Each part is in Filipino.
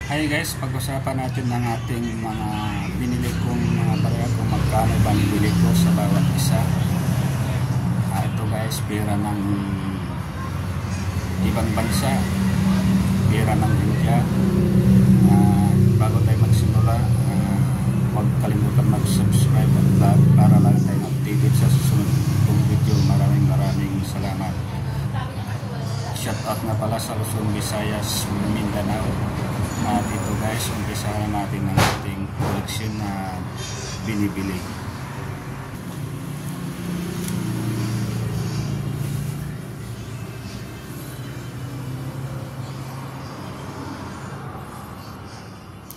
Hi guys, pag-usapan natin ng ating mga binili kong mga barya kung magkano ba nabili ko sa bawat isa. Ito guys, pera ng ibang bansa, pera ng India. Bago tayo magsimula, huwag kalimutan mag-subscribe at vlog para lang tayo updated sa susunod kong video. Maraming salamat. Shout out nga pala sa Luzon, Visayas, Mindanao. Dito guys, umpisa na natin ang ating collection na binibili.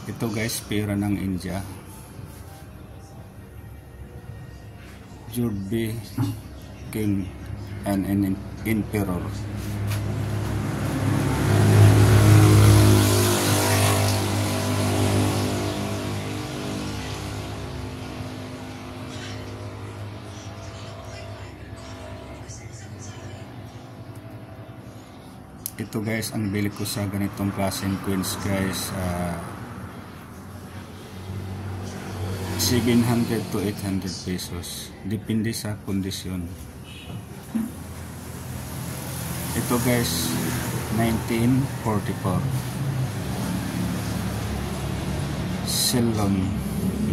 Ito guys, pera ng India. Jurbi King and an Emperor. Ito guys, ang bili ko sa ganitong klaseng coins guys, 700 to 800 pesos. Depende sa kondisyon. Ito guys, 1944. Ceylon,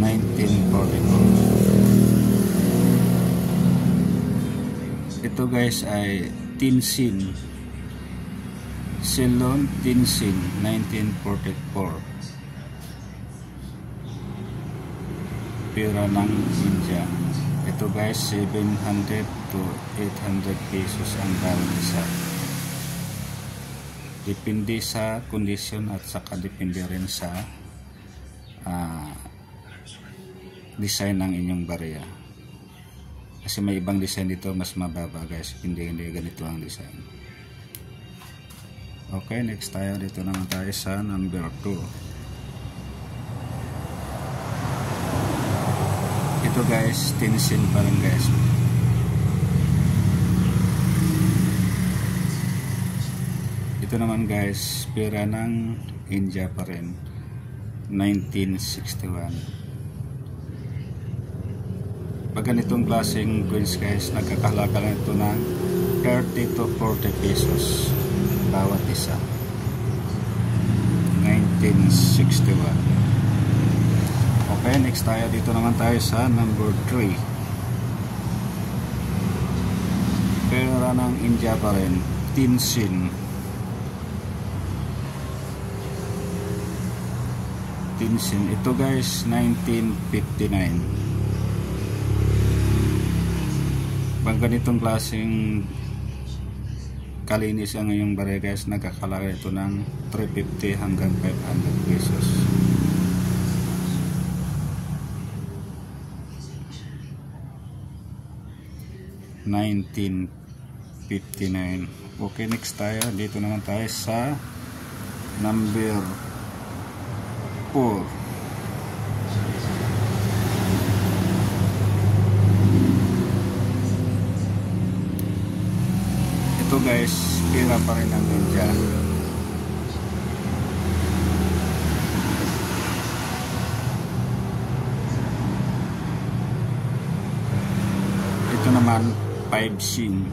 1944. Ito guys ay Tinsin. Ceylon, Tinsin, 1944. Pera ng India. Ito guys, 700 to 800 pesos ang bawat isa. Depende sa kondisyon at saka depende rin sa design ng inyong barya. Kasi may ibang design dito mas mababa guys, hindi ganito ang design. Okay, next tayo. Dito naman tayo sa number 2. Ito guys, Tinsin pa rin guys. Ito naman guys, pera ng India pa rin, 1961. Pag ganitong klaseng coins guys, nagkakahalaga lang ito ng 30 to 40 pesos bawat isa. 1961. Okay, next tayo. Dito naman tayo sa number 3. Pera ng India pa rin, Tinsin. Tinsin. Ito guys, 1959. Pag ganitong klaseng kalinis ang ngayong barya guys, nagkakalaga ito ng 350 hanggang 500 pesos. $19.59. Okay, next tayo. Dito naman tayo sa number 4. Ito guys, pera pa rin ang India. Ito naman 5 Sin,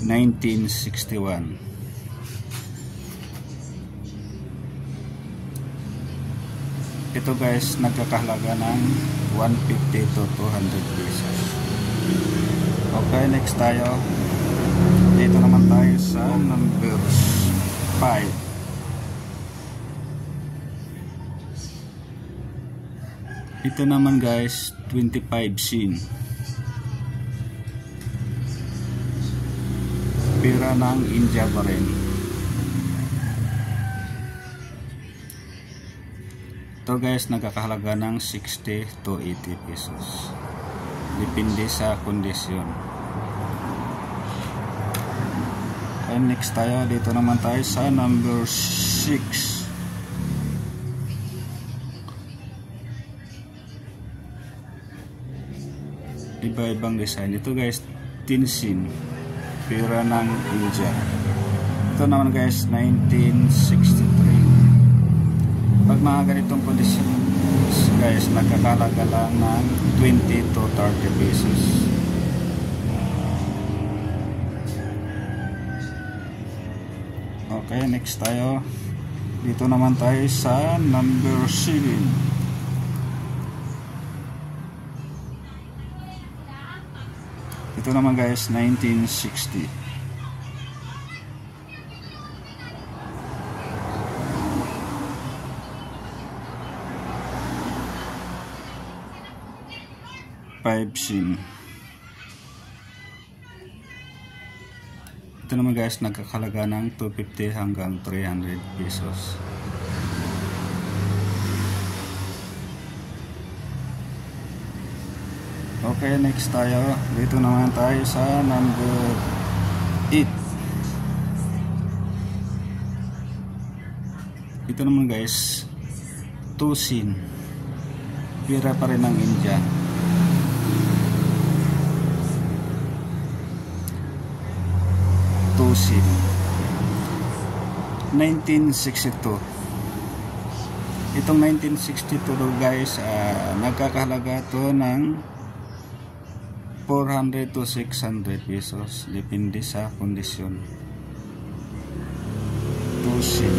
1961. Ito guys, nagkakahalaga ng 150 to 200 pesos. Okay, next tayo. Dito naman tayo sa number 5. Ito naman guys, 25 Sin. Pera ng India pa rin. Ito guys, nagkakahalaga ng 60 to 80 pesos. Depende sa kondisyon. And next tayo, dito naman tayo sa number 6. Iba-ibang design. Ito guys, Tinsin. Pera ng India. Ito naman guys, 1963. Pag mga ganitong kondisyon guys, nagkakalaga lang ng 20 to 30 pesos. Okay, next tayo. Dito naman tayo sa number 7. Ito naman guys, 1960. Sin. Ito naman guys, nagkakalaga ng 250 hanggang 300 pesos. Okay, next tayo. Dito naman tayo sa number 8. Ito naman guys, 2 sin. Pira pa rin ng India. 2 sin. 1962. Itong 1962 guys, nagkakahalaga to ng 400 to 600 pesos. Depende sa kondisyon. 2 sin.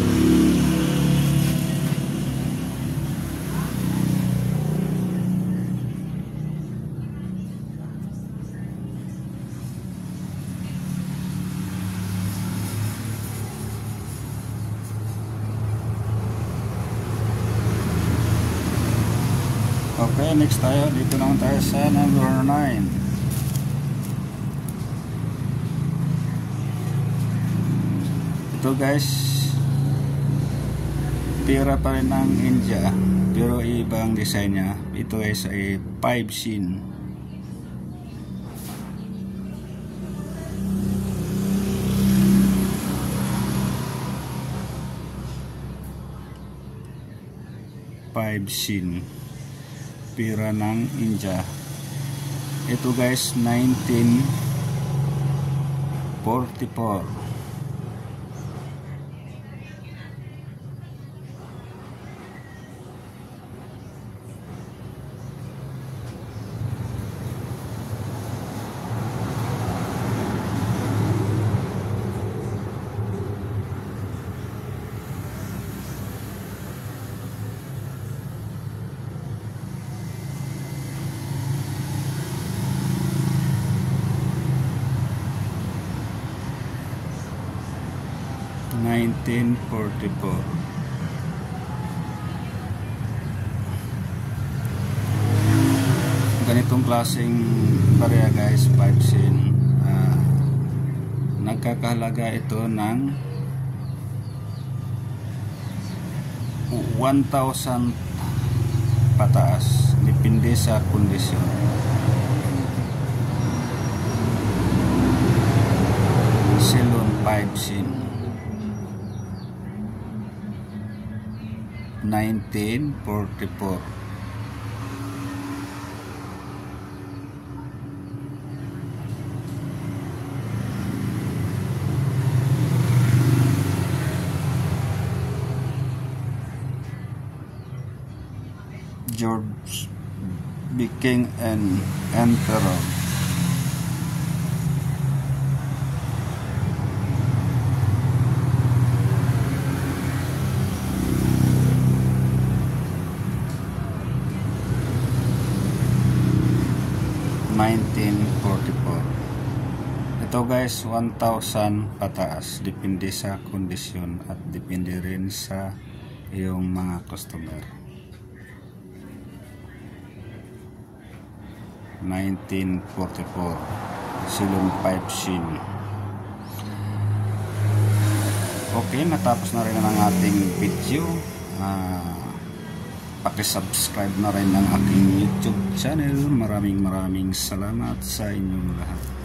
Okay, next tayo. Dito naman tayo sa number 9. Ito guys, pira pa rin ng India, pero ibang design nya. Ito is a 5 sin. Pira ng India. Ito guys, 1944. Ganitong klaseng barya guys, 5 sin. Nagkakahalaga ito ng 1,000 pataas, depende sa kondisyon. Ceylon 5 sin. 1944. George became an emperor. Ito guys, 1,000 pataas, depende sa kondisyon at depende rin sa iyong mga customer. 1944 Ceylon 5 sin. Okay, natapos na rin ang ating video. Paki-subscribe na rin ang aking YouTube channel. Maraming salamat sa inyong lahat.